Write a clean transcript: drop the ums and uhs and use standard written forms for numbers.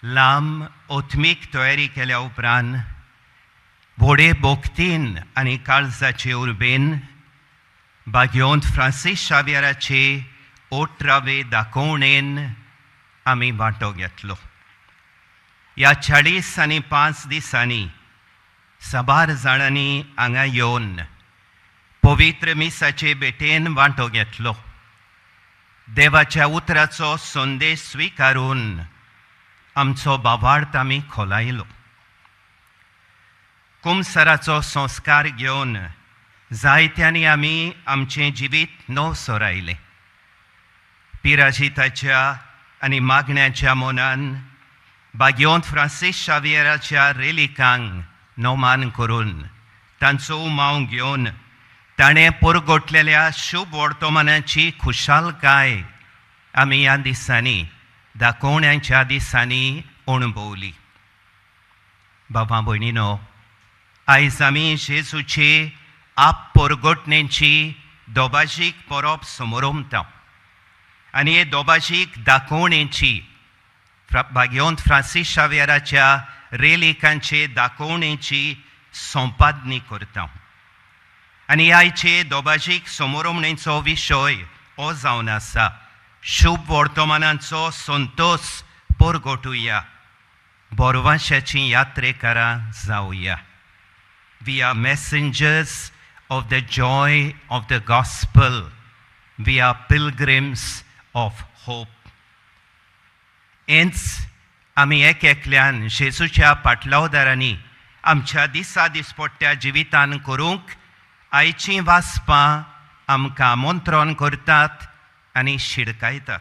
लांब ओथमीक तयारी केल्या उपरांत व्हडे बोगतीन आनी काळजाचे उर्बेन बागयोंत फ्रांसीस शावेराचे ओट्रावे दाखोवणेन आमी वांटो घेतलो. ह्या 40 आनी 5 दिसांनी साबार जाणांनी हांगा येवन पवित्र मिसाचे भेटेन वांटो घेतलो. देवाच्या उतराचो संदेश स्विकारून आमचो बाबार्थ आमी खोलायलो. कुमसराचो संस्कार घेवन जायत्यांनी आमी आमचें जिवीत नव सोरायलें. पिराजिताच्या आनी मागण्याच्या मोनान बागयोंत फ्रांसीस शावेराच्या रेलिकांक नोमान करून तांचो उमाव घेवन ताणें परगोटलेल्या शुभ वर्तमानाची खुशालकाय आमी ह्या दिसांनी दाखोवण्याच्या दिसांनी अणभवली. बाबा भयणीनो, आयज आमी जेजूची आप परगोटणेची दोबाशीक परब समोरमता आनी हे दोबाशीक दाखोवणेची बागयोंत फ्रांसीस शावेराच्या रेलिकांचे दाखोवणेची संपादनी करता. आनी आयचे दोबाशीक समोरमणेचो विशय हो जावन आसा शुभ वर्तमानांचो Santosh परगोटुया, बोरवाश्याची यात्रेकारां जावया. We are messengers of the joy of the gospel. We are pilgrims of hope. हेंच आमी एक एकल्यान जेजूच्या पाटलावदारांनी आमच्या दिसा दिसपट्ट्या जिवितान करूंक आयचीं वाचपां आमकां आमंत्रण करतात आनी शिडकायतात.